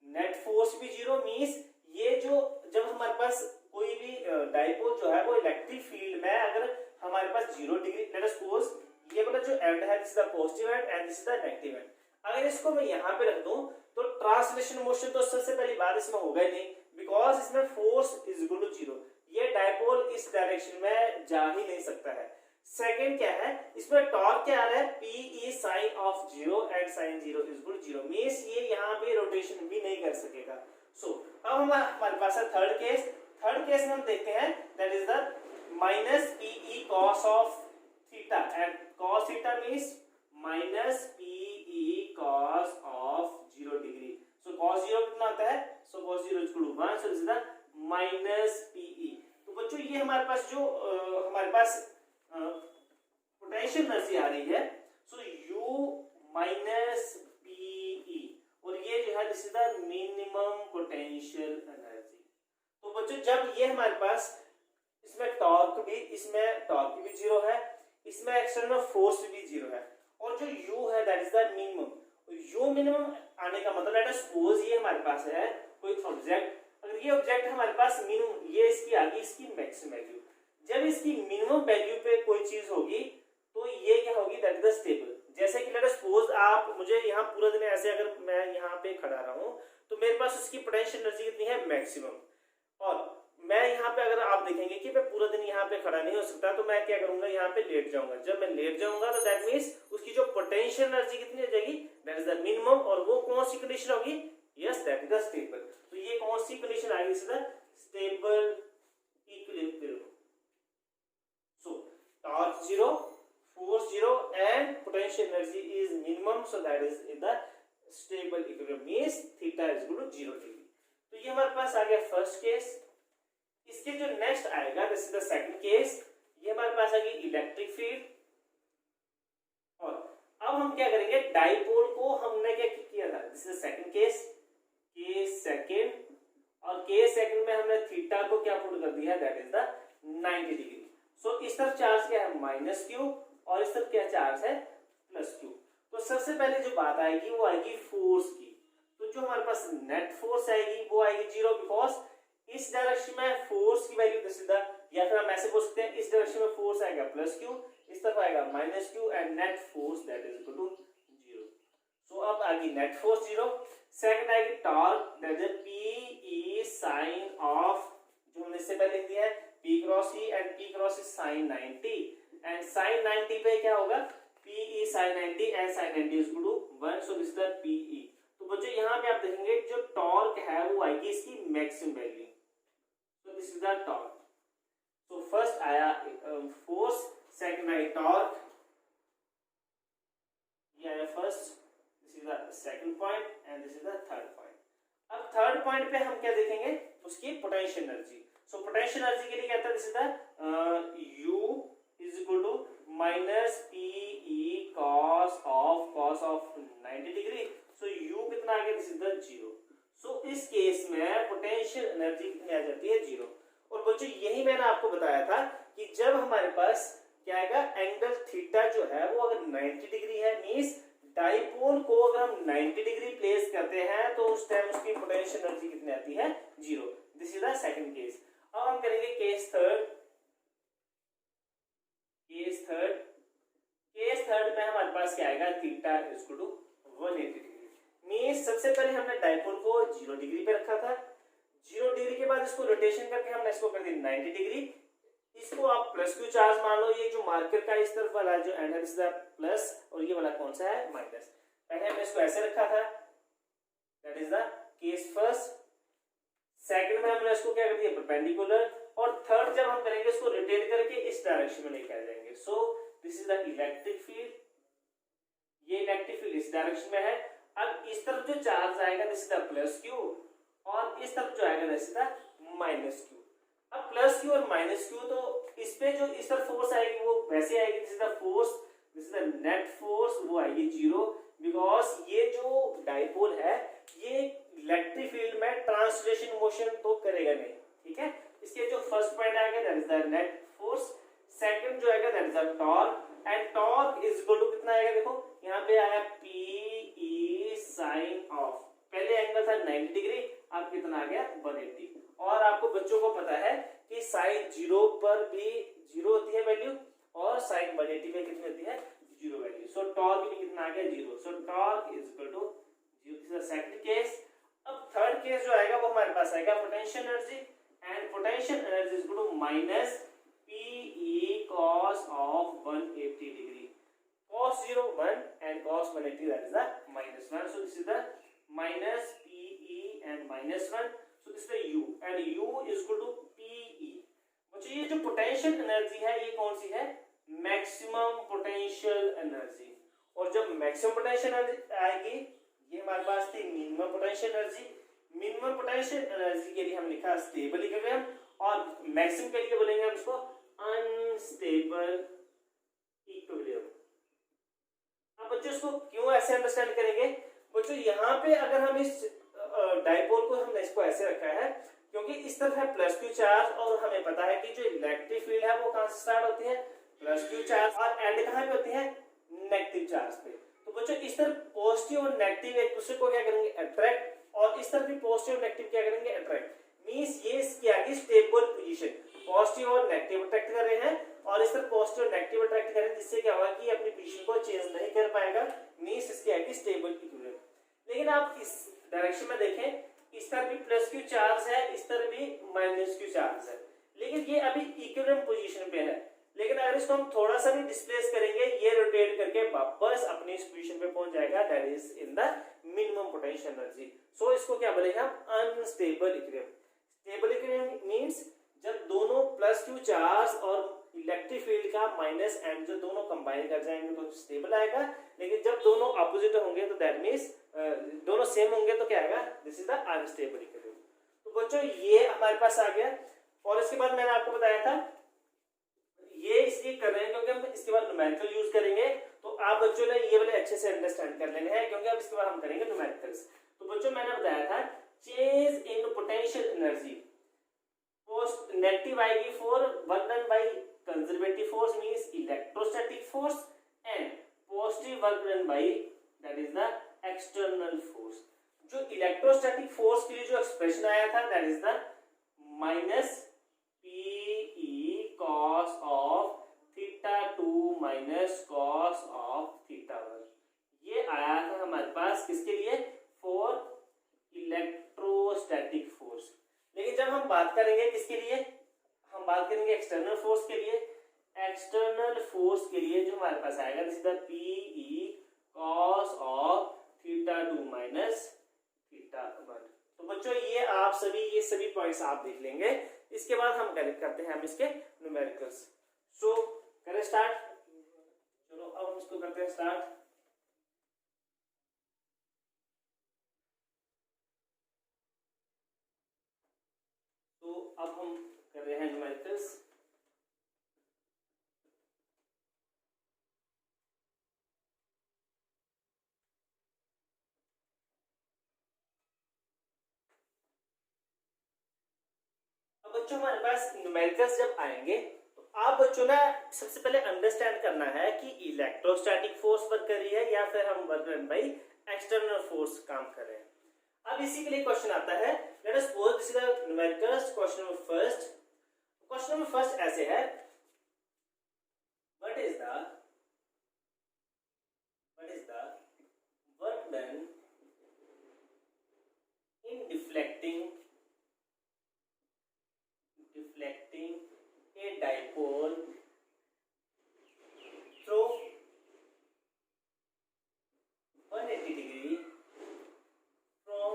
S1: नेट फोर्स भी 0 मींस ये जो जब हमारे पास कोई भी डाइपोल जो है वो इलेक्ट्रिक फील्ड में अगर हमारे पास 0 डिग्री, लेट अस सपोज ये वाला जो एंड है this is the positive and and this is the negative and, अगर इसको मैं यहाँ पे रख दूं तो ट्रांसलेशन मोशन तो सबसे पहली बात इसमें होगा ही नहीं, बिकॉज इसमें फोर्स इज इक्वल टू 0, ये डाइपोल इस डायरेक्शन में जा ही नहीं सकता है। सेकंड क्या है, इसमें टॉर्क क्या आ रहा है, P E sine of 0 and sine 0 is equal to 0 means ये यहाँ पे रोटेशन भी नहीं कर सकेगा। सो अब हमारे पास है थर्ड केस। थर्ड केस में हम देखते हैं that is the minus P E cos of theta and cos theta means minus P E cos of 0 degree. So cos 0 कितना आता है, so cos 0 is equal to 1, so this is the minus P E. तो बच्चों ये हमारे पास जो हमारे पास पोटेंशियल एनर्जी आ रही है, सो U माइनस पीई और ये जो है this is the minimum potential energy. तो बच्चों जब ये हमारे पास इसमें टॉर्क भी 0 है, इसमें एक्सटर्नल फोर्स भी 0 है और जो U है that is the minimum. U minimum आने का मतलब लेट अस सपोज ये हमारे पास है कोई ऑब्जेक्ट, अगर ये ऑब्जेक्ट हमारे पास मिनिमम, ये इसकी आ गई इसकी मैक्सिमम वैल्यू, जब इसकी मिनिमम वैल्यू पे कोई चीज होगी तो ये क्या होगी, दैट इज द स्टेबल। जैसे कि लेट अस सपोज आप मुझे यहाँ पूरा दिन ऐसे अगर मैं यहाँ पे खड़ा रहा हूँ तो मेरे पास उसकी पोटेंशियल एनर्जी कितनी है, मैक्सिमम, और मैं यहाँ पे अगर आप देखेंगे कि मैं पूरा दिन यहाँ पे खड़ा नहीं हो सकता तो मैं क्या करूंगा, यहाँ पे लेट जाऊंगा। जब मैं लेट जाऊंगा तो दैट मींस उसकी जो पोटेंशियल एनर्जी कितनी हो जाएगी, दैट इज द मिनिमम, और वो कौन सी कंडीशन होगी, yes that is the stable. तो ये कौन सी कंडीशन आएगी, this is the stable equilibrium. So torque 0, force 0 and potential energy is minimum, so that is in the stable equilibrium means theta is equal to 0 degree। तो ये हमारे पास आ गया फर्स्ट केस। इसके जो नेक्स्ट आएगा this is the second case, ये हमारे पास आ गई इलेक्ट्रिक फील्ड। और अब हम क्या करेंगे, डाइपोल को हमने क्या किया था, this is second case, case second, और केस सेकंड में हमने थीटा को क्या पुट कर दिया, दैट इज द 90 डिग्री। सो इस तरफ चार्ज क्या है, माइनस क्यू, और इस तरफ क्या चार्ज है, प्लस क्यू। तो सबसे पहले जो बात आएगी वो आएगी फोर्स की। तो जो हमारे पास नेट फोर्स आएगी वो आएगी 0, बिकॉज इस डायरेक्शन में फोर्स की वैल्यू दिस इज द, या फिर हम ऐसे बोल सकते हैं इस डायरेक्शन में फोर्स आएगा प्लस क्यू, इस तरफ आएगा minus Q and net force that is equal to 0। So अब आएगी नेट फोर्स 0। सेकंड आएगी torque that is P E sine of, जो हमने इससे पहले लिख दिया है P cross E and P cross is sin 90 and sin 90 पे क्या होगा, PE sin 90 and sin 90 is equal to 1, so this is the PE। तो बच्चों यहाँ पे आप देखेंगे जो टॉर्क है वो आएगी इसकी maximum value, so this is the torque। so first आया फोर्स, सेकंड आया टॉर्क, ये आया first, this this is the second point and this is the third point. अब थर्ड पॉइंट पे हम क्या देखेंगे, उसकी potential energy. So potential energy के लिए क्या था, this is the U is equal to minus PE cos of 90 degree. So U कितना आ गया, दिस इज द 0। सो इस केस में पोटेंशियल एनर्जी कितनी आ जाती है, 0। और बच्चों यही मैंने आपको बताया था कि जब हमारे पास क्या आएगा, एंगल थीटा जो है वो अगर 90 डिग्री है, मींस डाइपोल को अगर हम 90 डिग्री प्लेस करते हैं तो उस टाइम उसकी पोटेंशियल एनर्जी कितनी आती है, 0। This is the second case. अब हम करेंगे केस थर्ड। केस थर्ड में हमारे पास क्या आएगा, theta is equal to 180 degree. Means सबसे पहले हमने डाइपोल को 0 डिग्री पे रखा था, 0 डिग्री के बाद इसको रोटेशन करके हमने इसको कर दिया 90 डिग्री। इसको आप प्लस क्यू चार्ज मान लो, ये जो मार्कर का इस तरफ वाला जो एंड है दिस इज द प्लस और ये वाला कौन सा है, माइनस। पहले हमने इसको ऐसे रखा था, that is the case first. Second में हमने इसको क्या कर दिया, परपेंडिकुलर। और थर्ड जब हम करेंगे इसको रोटेट करके इस डायरेक्शन में लेके आ जाएंगे। सो this is the electric field, ये इलेक्ट्रिक फील्ड इस डायरेक्शन में है। अब इस तरफ जो चार्ज आएगा this is the plus Q और इस तरफ जो आएगा this is the minus Q. अब प्लस क्यू और माइनस क्यू, तो इस पे जो इस तरफ फोर्स आएगी वो वैसे आएगी, this is the force, this is the net force, वो आएगी 0। बिकॉज ये जो डाइपोल है ये इलेक्ट्रिक फील्ड में ट्रांसलेशन मोशन तो करेगा नहीं, ठीक है। इसके जो फर्स्ट पॉइंट आएगा that is the net force, second जो आएगा that is the torque and torque is equal to कितना आएगा, देखो यहाँ पे आया PE साइन ऑफ, पहले एंगल था 90 डिग्री, अब कितना आ गया 180। और आपको बच्चों को पता है कि साइन 0 पर भी 0 होती है वैल्यू और साइन 180 में कितनी होती है, 0 वैल्यू। सो टॉर्क भी कितना आ गया, 0। So torque is equal to 0। This is second case. अब थर्ड केस जो आएगा वो हमारे पास आएगा potential energy and potential energy is equal to minus PE cos of 180 degree. cos 0 1 and cos 180 that is the minus 1. So this is the minus PE and minus 1. So this is the U and U is equal to PE. बच्चों ये जो पोटेंशियल एनर्जी है ये कौन सी है, मैक्सिमम पोटेंशियल एनर्जी। और जब मैक्सिमम पोटेंशियल एनर्जी आएगी ये हमारे पास थी minimum potential energy. Minimum potential energy के लिए हम लिखा स्टेबल इक्विलिब्रियम और मैक्सिमम के लिए बोलेंगे हम इसको अनस्टेबल इक्विलिब्रियम। अब बच्चों इसको क्यों ऐसे अंडरस्टैंड करेंगे, बच्चों यहाँ पे अगर हम इस डाइपोल को हमने इसको ऐसे रखा है क्योंकि इस तरफ है प्लस क्यू चार्ज और हमें पता है कि जो इलेक्ट्रिक फील्ड है वो कहां से स्टार्ट होती है, प्लस क्यू चार्ज, और एंड कहां पे होती है, नेगेटिव चार्ज पे। तो बच्चों इस तरफ पॉजिटिव और नेगेटिव एक दूसरे को क्या करेंगे, अट्रैक्ट, और इस तरफ भी पॉजिटिव और नेगेटिव क्या करेंगे, अट्रैक्ट। मींस ये इसकी आगे स्टेबल पोजीशन, पॉजिटिव और नेगेटिव अट्रैक्ट कर रहे हैं और इस तरफ पॉजिटिव और नेगेटिव अट्रैक्ट कर रहे हैं, जिससे क्या होगा कि अपनी पोजीशन को चेंज नहीं कर पाएगा। मींस इसकी आगे स्टेबल इक्विलिब्रियम। लेकिन आप इस डायरेक्शन में देखें, इस तरफ भी प्लस क्यू चार्ज है, इस तरफ भी माइनस क्यू चार्ज है, लेकिन ये अभी इक्विलिब्रियम पोजीशन पे है। लेकिन अगर इसको हम थोड़ा सा भी डिस्प्लेस करेंगे ये रोटेट करके वापस अपनी इस पोजीशन पे पहुंच जाएगा, that is in the minimum potential energy. So इसको क्या बोलेंगे हम, unstable equilibrium. Stable equilibrium means जब दोनों प्लस क्यू चार्ज और इलेक्ट्रिक फील्ड का माइनस एंड जो दोनों कंबाइन कर जाएंगे तो स्टेबल आएगा। लेकिन जब दोनों अपोजिट होंगे तो दैट मींस दोनों सेम होंगे तो क्या आएगा, this is the unstable equilibrium. तो बच्चों ये हमारे पास आ गया। और इसके बाद मैंने आपको बताया था ये इसलिए कर रहे हैं क्योंकि हम इसके बाद न्यूमेरिकल यूज करेंगे, तो आप बच्चों ने ये वाले अच्छे से अंडरस्टैंड कर लेने हैं क्योंकि अब इसके बाद हम करेंगे न्यूमेरिकल्स। तो बच्चों मैंने बताया था change in potential energy, post negative आएगी for work done by conservative force means electrostatic force and positive work done by that is the external force. जो इलेक्ट्रोस्टैटिक फोर्स के लिए जो एक्सप्रेशन आया था that is the minus PE cos of theta 2 minus cos of theta 1। ये आया था हमारे पास किसके लिए, फॉर इलेक्ट्रोस्टैटिक फोर्स। लेकिन जब हम बात करेंगे किसके लिए, हम बात करेंगे एक्सटर्नल फोर्स के लिए। एक्सटर्नल फोर्स के लिए जो हमारे पास आएगा this is the PE cos of theta 2 minus theta 1। तो बच्चों ये सभी पॉइंट्स आप देख लेंगे। इसके बाद हम करते हैं हम इसके न्यूमेरिकल्स। सो करें स्टार्ट, चलो अब हम इसको करते हैं स्टार्ट। अब हम कर रहे हैं न्यूमेरिकल्स। अब बच्चों हमारे पास न्यूमेरिकल्स जब आएंगे तो आप बच्चों ने सबसे पहले अंडरस्टैंड करना है कि इलेक्ट्रोस्टैटिक फोर्स वर्क कर रही है या फिर हम work done bye external force काम कर रहे हैं। अब इसी के लिए क्वेश्चन आता है, let us suppose this is the numericals question number first. Question number first ऐसे है, what is the work done in deflecting a dipole through 180 degree from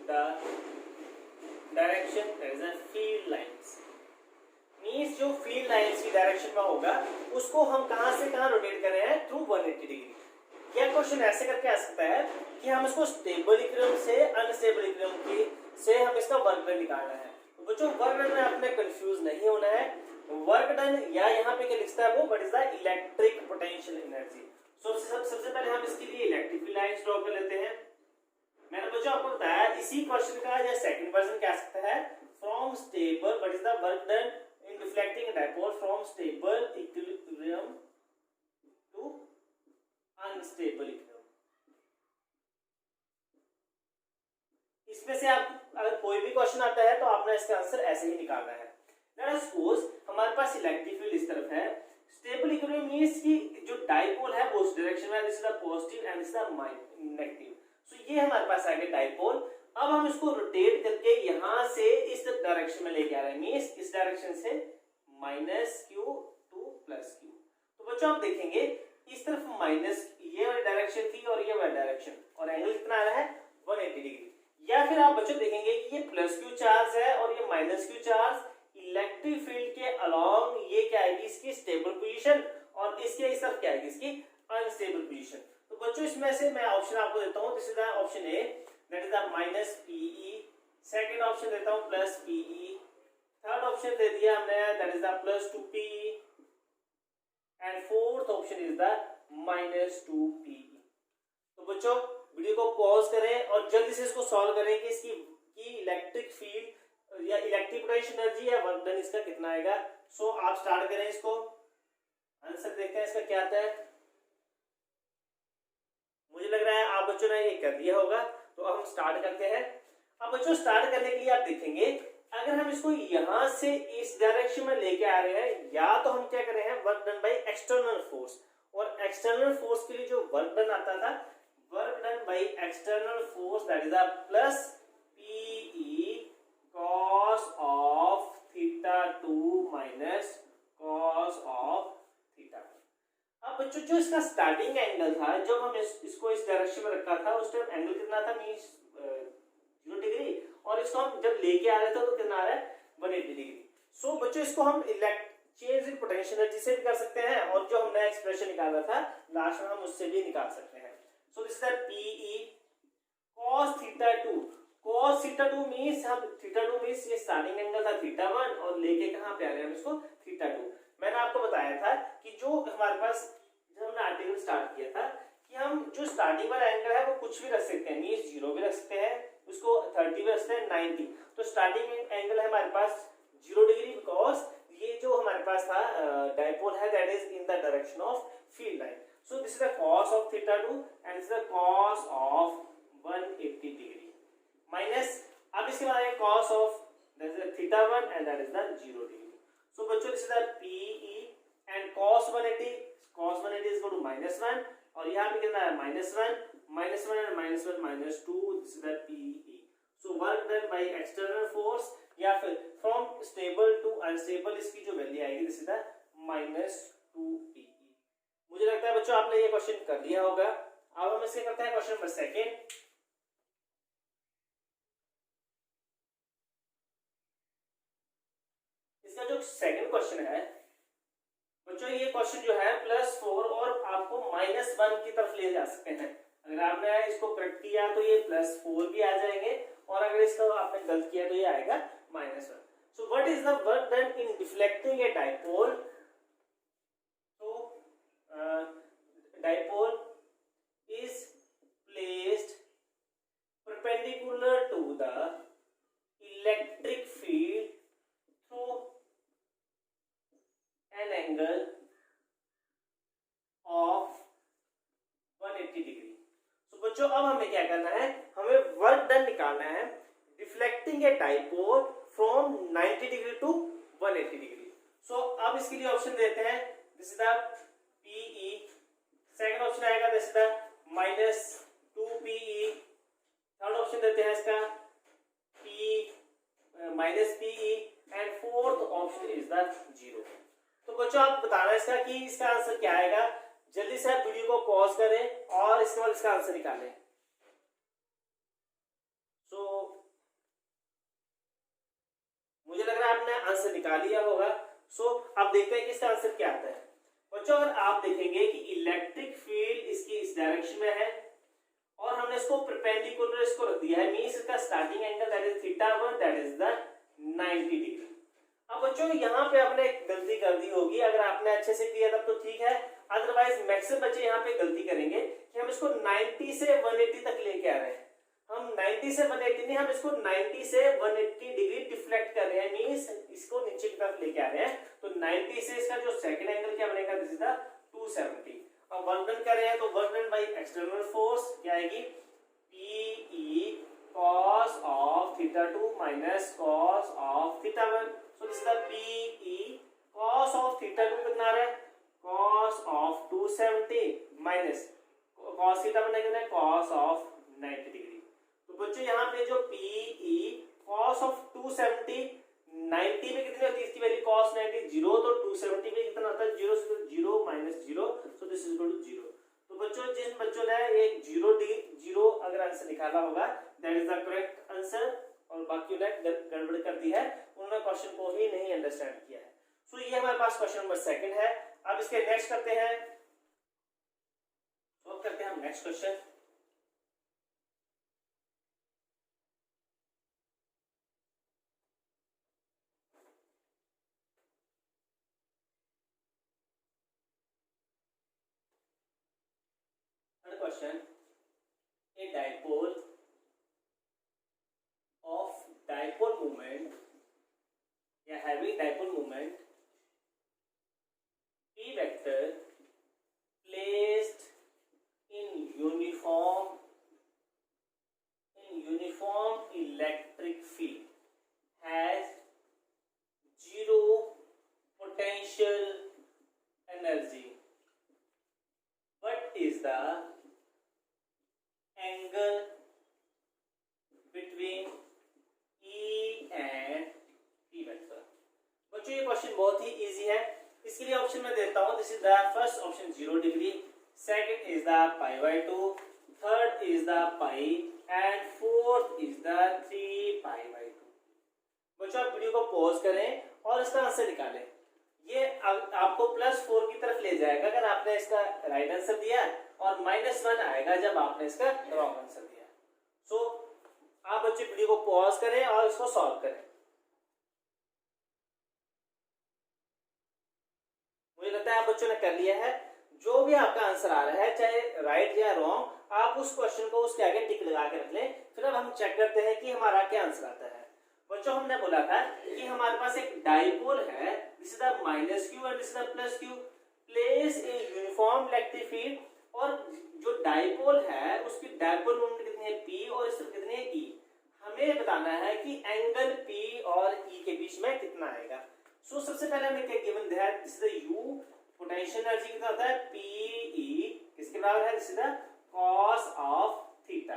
S1: the direction that is a field lines। Means जो फील्ड लाइंस की डायरेक्शन में होगा उसको हम कहां से कहां रोटेट कर रहे हैं, थ्रू 180 डिग्री। यह क्वेश्चन ऐसे करके आ सकता है कि हम इसको स्टेबल इक्विलिब्रियम से अनस्टेबल इक्विलिब्रियम की से हम इसका वर्क डन निकालना है। बच्चों वर्क डन में आपने कंफ्यूज नहीं होना है। वर्क डन या यहाँ पे क्या लिखता है वो, what is the electric potential energy. So सबसे पहले हम इसके लिए इलेक्ट्रिक फील्ड लाइंस ड्रॉ कर लेते हैं। मैंने बच्चों आपको बताया इसी क्वेश्चन का या सेकंड वर्जन क्या सकता है, from stable what is the work done in deflecting dipole from stable equilibrium to unstable equilibrium. इसमें से आप अगर कोई भी क्वेश्चन आता है तो आपने इसका आंसर ऐसे ही निकालना है। लेट अस सपोज हमारे पास इलेक्ट्रिक फील्ड इस तरफ है, स्टेबल इक्विलिब्रियम मींस कि जो डाइपोल है वो उस डायरेक्शन में है, this is the positive and this is the negative. So ये हमारे पास आ गया डाइपोल। अब हम इसको रोटेट करके यहां से इस डायरेक्शन में लेके आ रहे हैं, मींस इस डायरेक्शन से -q टू +q। तो बच्चों आप देखेंगे इस तरफ माइनस ये वाली डायरेक्शन थी और ये वाली डायरेक्शन, और एंगल कितना आ रहा है 180 डिग्री। या फिर आप बच्चों देखेंगे कि ये +q चार्ज है और ये -q चार्ज, इलेक्ट्रिक फील्ड के अलोंग ये क्या आएगी, इसकी स्टेबल पोजीशन, और इसके इस तरफ क्या आएगी, इसकी अनस्टेबल पोजीशन। तो बच्चों इसमें से मैं ऑप्शन आपको देता हूं, this is the option A, that is the -pe। Second option देता हूं +pe। थर्ड ऑप्शन दे दिया हमने, that is the +2pe। And fourth option is the -2pe। तो बच्चों वीडियो को पॉज करें और जल्दी से इसको सॉल्व करें कि इसकी इलेक्ट्रिक फील्ड या इलेक्ट्रिक पोटेंशियल एनर्जी या वर्क डन इसका कितना आएगा। सो आप स्टार्ट करें इसको, आंसर देखते हैं इसका क्या आता है। मुझे लग रहा है आप बच्चों ने ये कर दिया होगा, तो अब हम स्टार्ट करते हैं। अब बच्चों स्टार्ट करने के लिए आप देखेंगे अगर हम इसको यहां से इस डायरेक्शन में लेके आ रहे हैं, या तो हम क्या कर रहे हैं, work done bye external force. और एक्सटर्नल फोर्स के लिए जो वर्क डन आता था, work done by external force, that is a plus PE cos of theta 2 minus cos of theta 1। अब बच्चों जो इसका स्टार्टिंग एंगल था, जब हम इसको इस डायरेक्शन में रखा था उस टाइम एंगल कितना था, मींस 0 डिग्री, और इसको हम जब लेके आ रहे थे तो कितना आ रहा है 180 डिग्री। सो बच्चों इसको हम चेंज इन पोटेंशियल एनर्जी से भी कर सकते हैं, और जो हमने एक्सप्रेशन निकाला था लास्ट में हम उससे भी निकाल सकते हैं। So this is the PE cos theta 2। cos theta 2 means हम theta 2 means ये स्टार्टिंग एंगल था theta 1 और लेके कहां पे आ रहे हैं हम इसको theta 2। मैंने आपको बताया था कि जो हमारे पास जब हमने आर्टिकल स्टार्ट किया था कि हम जो स्टार्टिंग वाला एंगल है वो कुछ भी रख सकते हैं, मींस 0 भी रख सकते हैं, उसको 30 भी रख सकते हैं, 90। तो स्टार्टिंग एंगल है हमारे पास 0 डिग्री, बिकॉज ये जो हमारे पास था डाइपोल है that is in the direction of field line. So this is the cos of theta 2 and this is the cos of 180 degree minus, अब इसके बाद आएगा cos of that is the theta 1 and that is the 0 degree। So बच्चों this is the PE and cos 180 is equal to -1, और यहाँ पे कितना है -1 and -2, this is the PE। So work done by external force या फिर from stable to unstable, इसकी जो वैल्यू आएगी this is the -2PE। मुझे लगता है बच्चों आपने ये क्वेश्चन कर लिया होगा। अब हम इसके करते हैं क्वेश्चन नंबर सेकंड। इसका जो सेकंड क्वेश्चन है बच्चों, ये क्वेश्चन जो है +4 और आपको -1 की तरफ ले जा सकते हैं। अगर आपने इसको करेक्ट किया तो ये +4 भी आ जाएंगे, और अगर इसका आपने गलत किया तो ये आएगा -1. So what is the work done in deflecting a dipole? So dipole is placed perpendicular to the electric field through an angle of 180 degree. So बच्चों अब हमें क्या करना है, हमें वर्क डन निकालना है deflecting a dipole from 90 degree to 180 degree. So अब इसके लिए ऑप्शन देते हैं, this is the PE. Second option आएगा this is the -2PE. Third option देते हैं इसका -PE and fourth option is the 0. तो बच्चों आप बताना इसका कि इसका आंसर क्या आएगा. जल्दी से आप वीडियो को पॉज करें और इसके बाद इसका आंसर निकालें. सो मुझे लग रहा है आपने आंसर निकाल लिया होगा. सो अब देखते हैं कि इसका आंसर क्या आता है. बच्चों अगर आप देखेंगे कि इलेक्ट्रिक फील्ड इसकी इस डायरेक्शन में है और हमने इसको परपेंडिकुलर इसको रख दिया है, मींस इसका starting angle that is θ1 that is the 90 degree. अब बच्चों यहाँ पे आपने एक गलती कर दी होगी. अगर आपने अच्छे से किया तब तो ठीक है, अदरवाइज मैक्सिमम बच्चे यहाँ पे गलती करेंगे कि हम इसको 90 से 180 तक लेके आ रहे हैं. हम 90 से 180 नहीं, हम इसको 90 से 180 डिग्री डिफ्लेक्ट कर रहे हैं, मींस इसको नीचे की तरफ लेके आ रहे हैं. तो 90 से इसका जो सेकंड एंगल क्या बनेगा, दिस इज द 270. अब वर्क डन कर रहे हैं तो work done bye external force क्या आएगी, PE cos of θ2 minus cos of θ1. So this is the PE cos of θ2 कितना आ रहा है, cos of 270 minus cos θ1 कितना है, cos of 90 डिग्री. तो बच्चों यहाँ पे जो PE cos of 270 90 में कितनी होती है इसकी वैल्यू, cos 90 0, तो 270 में कितना होता है 0, 0 minus 0, so this is equal to 0. तो बच्चों जिन बच्चों ने एक 0 अगर आंसर निकाला होगा that is the correct answer, और बाकी ने गड़बड़ कर दी है, उन्होंने क्वेश्चन को ही नहीं अंडरस्टैंड किया है. सो ये हमारे पास क्वेश्चन नंबर 2 है. अब इसके नेक्स्ट करते हैं, सॉल्व करते हैं हम next question. Question, a dipole of dipole moment, yeah, having dipole moment P vector placed in uniform electric field has 0 potential energy. What is the angle between E and P vector? बच्चों ये क्वेश्चन बहुत ही इजी है. इसके लिए ऑप्शन मैं देता हूँ, this is the first option 0 degree, second is the π/2, third is the pi and fourth is the 3π/2. बच्चों आप वीडियो को पॉज करें और इसका आंसर निकालें. ये आपको +4 की तरफ ले जाएगा अगर आपने इसका राइट आंसर दिया, और -1 आएगा जब आपने इसका रॉन्ग आंसर दिया. सो आप बच्चे वीडियो को पॉज करें और इसको सॉल्व करें. मुझे लगता है आप बच्चों ने कर लिया है. जो भी आपका आंसर आ रहा है चाहे राइट या रॉन्ग, आप उस क्वेश्चन को उसके आगे टिक लगा के रख लें. फिर अब हम चेक करते हैं कि हमारा क्या आंसर आता है. बच्चों हमने बोला था कि हमारे पास एक डाइपोल है, this is the -q and this is the +q, place in uniform electric field. और जो डाइपोल है उसकी डाइपोल मोमेंट कितनी है P और इस तरफ कितनी है E. हमें बताना है कि एंगल P और E के बीच में कितना आएगा. सो सबसे पहले हमें क्या गिवन दिया है, this is the U, potential energy कितना होता है PE किसके बराबर है, this is the cos of theta.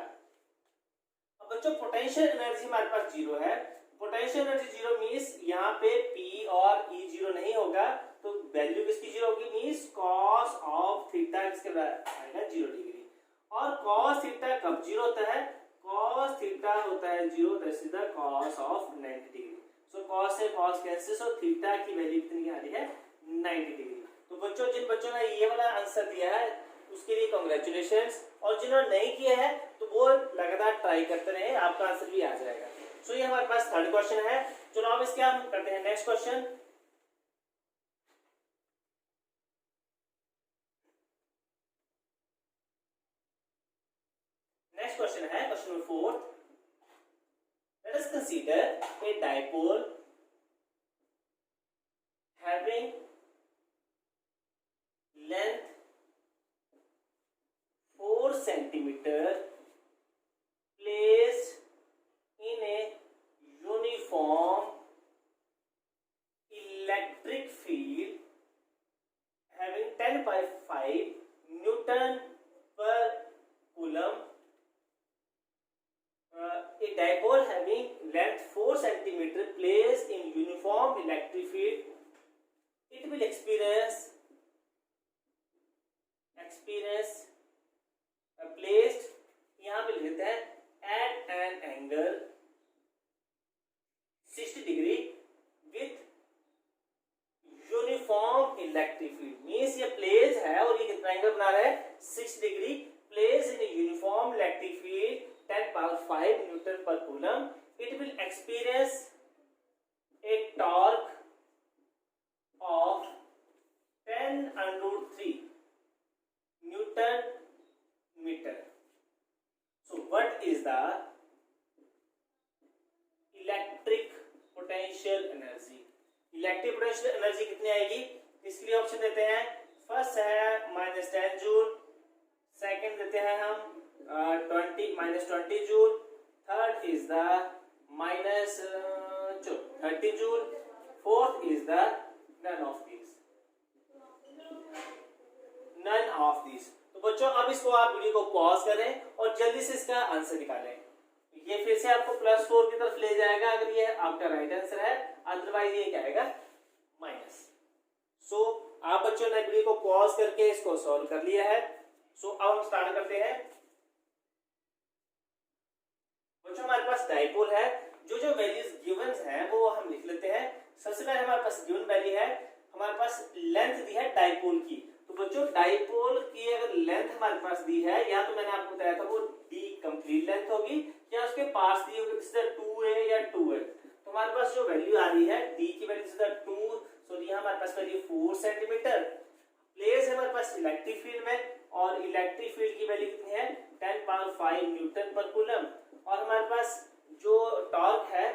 S1: अब बच्चों पोटेंशियल एनर्जी हमारे पास 0 है. पोटेंशियल एनर्जी 0 मींस यहाँ पे P और E 0 नहीं होगा, तो वैल्यू किसकी 0 होगी, मींस cos ऑफ थीटा किसके बराबर आएगा 0 डिग्री. और cos थीटा कब 0 होता है, cos थीटा होता है 0, that is the cos of 90 degree. So cos से cos कैंसिल, सो थीटा की वैल्यू कितनी आ रही है 90 डिग्री. तो बच्चों जिन बच्चों ने ये वाला आंसर दिया है उसके लिए कांग्रेचुलेशंस, और जिन्होंने नहीं किया है तो वो लगातार ट्राई करते रहे, आपका आंसर भी आ जाएगा. सो ये हमारे पास थर्ड क्वेश्चन है। चलो अब इसके हम करते हैं नेक्स्ट क्वेश्चन। नेक्स्ट क्वेश्चन है question number 4। Let us consider a dipole having length 4 centimeter placed in a uniform electric field having 10 by 5 Newton per coulomb. A dipole having length 4 centimeter placed in uniform electric field, it will experience placed, यहाँ पे लिखते हैं at an angle 60 degree with uniform electric field. Means ये प्लेस है और ये कितना एंगल बना रहा है 60 degree, place in uniform electric field 10 power 5 Newton पर coulomb. It will experience a torque of 10√3 Newton meter. So what is the electric potential energy? Electric potential energy कितनी आएगी? इसके लिए ऑप्शन देते हैं। फर्स्ट है -10 जूल, सेकंड देते हैं हम -20 joule, third is the -30 joule, fourth is the none of these. तो बच्चों अब इसको आप वीडियो को पॉज करें और जल्दी से इसका आंसर निकालें। ये फिर से आपको +4 की तरफ ले जाएगा अगर ये आपका राइट आंसर है, अदरवाइज ये क्या आएगा माइनस। सो आप बच्चों ने वीडियो को पॉज करके इसको सॉल्व कर लिया है। सो अब हम स्टार्ट करते हैं। बच्चों हमारे पास डाइपोल है, जो वैल्यूज गिवन है वो हम लिख लेते हैं। सबसे पहले हमारे पास गिवन वैल्यू है, हमारे पास लेंथ दी है डाइपोल की। तो बच्चों डाइपोल की अगर लेंथ हमारे पास दी है, या तो मैंने आपको बताया था वो डी कंप्लीट लेंथ होगी या उसके पास दी होगी 2a या 2l। तो हमारे पास जो वैल्यू आ रही है डी की वैल्यू 2, सो यहाँ हमारे पास वैल्यू 4 सेंटीमीटर, प्लेस है हमारे पास इलेक्ट्रिक फील्ड में और इलेक्ट्रिक फील्ड की वैल्यू कितनी है 10 पावर 5 न्यूटन पर कूलम। और हमारे पास जो टॉर्क है,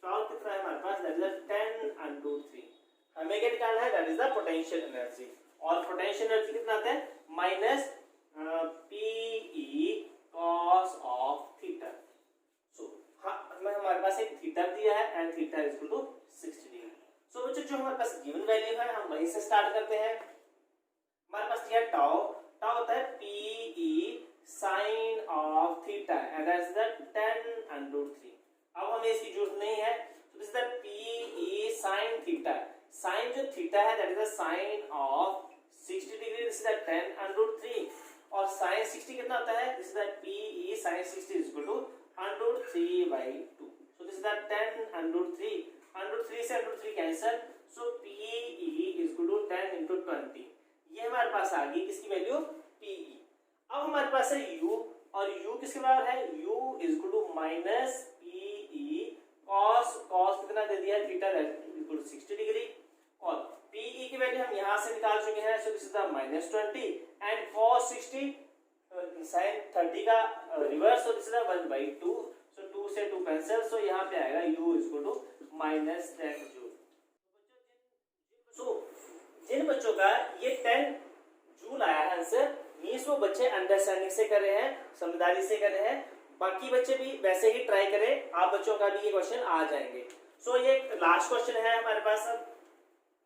S1: टॉर्क कितना है हमारे पास, दैट इज 10√3। हमें क्या निकालना है, that is the potential energy. और पोटेंशियल एनर्जी कितना आता है minus PE cos of theta. So हमारे पास एक थीटा दिया है and theta is equal to 60 degree. So बच्चों जो हमारे पास गिवन वैल्यू है हम वहीं से स्टार्ट करते हैं। हमारे पास दिया टाउ होता है PE sine of theta and that is the 10√3। अब हमें इसकी जरूरत नहीं है, तो this is the PE sine theta. Sine जो थीटा है that is the sine of 60 degree, this is the 10√3। और sin 60 कितना आता है, this is the PE sin 60 is equal to √3/2। so this is the 10√3, 100 से 100 cancel, so PE is equal to 10 into 20। ये हमारे पास आ गई किसकी वैल्यू PE। अब हमारे पास है U, और U किसके बराबर है, U is equal to -PE cos कितना दे दिया है थीटा इक्वल टू 60 डिग्री। और PE की वैल्यू हम यहाँ से निकाल चुके हैं, so this is the -20 and cos 60 sin 30 का reverse, so this is the 1/2, so 2 से 2 कैंसिल, सो यहाँ पे आएगा U is equal to -10 joule. So जिन बच्चों का ये 10 जूल आया है आंसर, मींस वो बच्चे अंडरस्टैंडिंग से कर रहे हैं, समझदारी से कर रहे हैं। बाकी बच्चे भी वैसे ही ट्राई करें, आप बच्चों का भी ये क्वेश्चन आ जाएंगे। सो ये लास्ट क्वेश्चन है हमारे पास अब,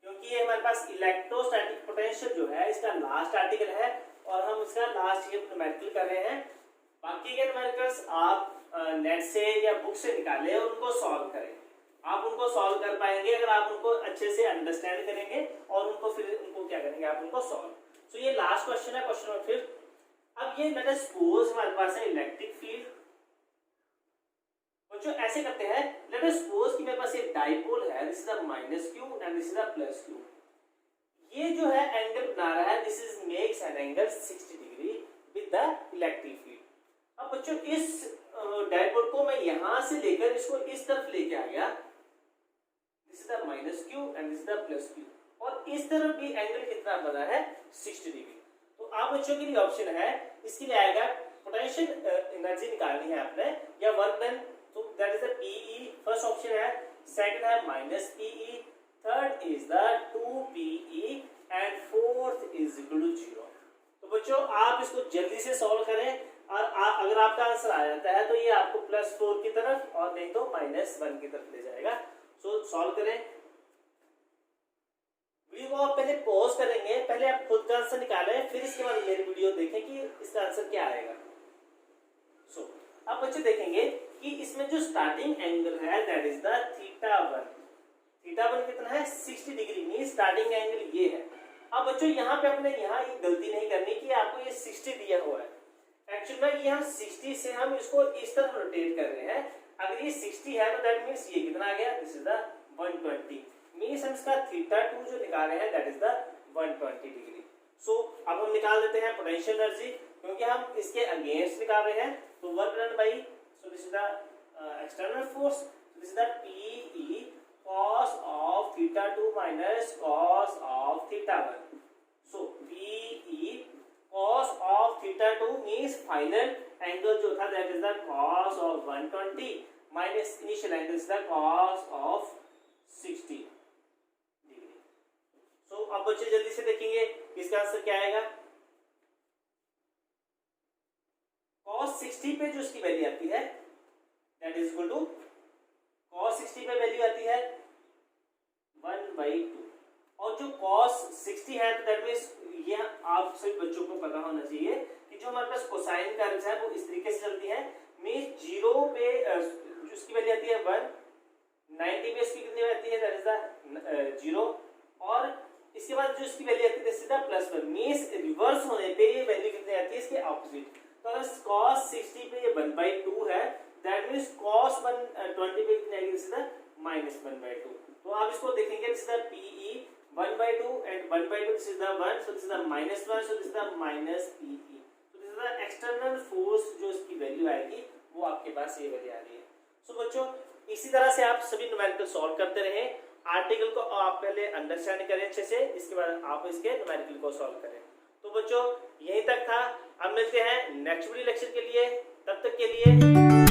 S1: क्योंकि ये हमारे पास इलेक्ट्रोस्टैटिक पोटेंशियल जो है इसका लास्ट आर्टिकल है और हम इसका लास्ट ये न्यूमेरिकल कर रहे हैं। बाकी के न्यूमेरिकल्स आप नेट से या बुक से निकालें और उनको सॉल्व करें। आप उनको सॉल्व कर पाएंगे अगर आप उनको अच्छे से अंडरस्टैंड करेंगे और उनको फिर उनको क्या करेंगे, आप उनको सॉल्व। सो ये लास्ट क्वेश्चन है, क्वेश्चन नंबर 5। अब ये लेट अस सपोज हमारे पास है इलेक्ट्रिक फील्ड। बच्चों ऐसे करते हैं, लेट अस सपोज कि मेरे पास एक डाइपोल है, this is the -q and this is the +q। ये जो है एंगल बना रहा है, this is makes an angle 60 degree with the electric field. अब बच्चों इस डायपोल को मैं यहां से लेकर इसको इस तरफ लेके आ गया, this is the minus Q and this is the plus Q, और इस तरफ भी एंगल कितना बना है 60 डिग्री। तो आप बच्चों के लिए ऑप्शन है, इसके लिए आएगा पोटेंशियल एनर्जी निकालनी है आपने या वर्क डन, तो that is the PE, first option है। सेकंड है minus PE, third is the 2PE and fourth is equal to 0। तो बच्चों आप इसको जल्दी से सॉल्व करें, और अगर आपका आंसर आ जाता है तो ये आपको +4 की तरफ और नहीं तो -1 की तरफ ले जाएगा। सो सॉल्व करें। वीडियो को आप पहले पॉज करेंगे, पहले आप खुद का आंसर निकालें, फिर इसके बाद मेरी वीडियो देखें कि इसका आंसर क्या आएगा। सो अब बच्चे देखेंगे कि इसमें जो स्टार्टिंग एंगल है दैट इज द θ1। θ1 कितना है 60 डिग्री, मीन स्टार्टिंग एंगल ये है। अब बच्चों यहाँ पे अपने यहाँ ये गलती नहीं करनी कि आपको ये 60 दिया हुआ है, एक्चुअली में यहाँ 60 से हम इसको इस तरफ रोटेट कर रहे हैं। अगर ये 60 है तो दैट मींस ये कितना आ गया, दिस इज द 120, मींस हम इसका θ2 जो निकाल रहे हैं that is the 120 degree. So अब हम निकाल देते हैं पोटेंशियल एनर्जी, क्योंकि हम इसके अगेंस्ट निकाल रहे हैं, तो work done bye, so this is the external force, this is the PE cos of θ2 minus cos of θ1। so PE cos of θ2 means final angle जो था that is the cos of 120 minus initial angle is the cos of 60 degree. so अब बच्चे जल्दी से देखेंगे इसका आंसर क्या आएगा। cos 60 पे जो इसकी वैल्यू आती है that is equal to cos 60 पे वैल्यू आती है 1/2, और जो cos 60 है तो दैट मींस ये आप सभी बच्चों को पता होना चाहिए कि जो हमारे पास कोसाइन कर्व्स है वो इस तरीके से चलती है, मींस 0 पे जो इसकी वैल्यू आती है 1, 90 पे इसकी कितनी आती है दैट इज द 0, और इसके बाद जो इसकी वैल्यू आती है सीधा +1, मींस रिवर्स होने पे ये वैल्यू कितनी आती है इसके ऑपोजिट। तो अगर cos 60 पे ये 1/2 है दैट मींस cos 120 पे कितनी आएगी सीधा -1/2। तो आप इसको देखेंगे this is the PE 1/2 and 1/2, this is the 1, so this is the -1, so this is the -PE, so this is the external force जो इसकी वैल्यू आएगी वो आपके पास ये वैल्यू आ रही है। सो बच्चों इसी तरह से आप सभी न्यूमेरिकल सॉल्व करते रहें, आर्टिकल को आप पहले अंडरस्टैंड करें अच्छे से, इसके बाद आप इसके न्यूमेरिकल को सॉल्व करें। तो बच्चों यहीं तक था, अब मिलते हैं नेक्स्ट वीडियो लेक्चर के लिए, तब तक के लिए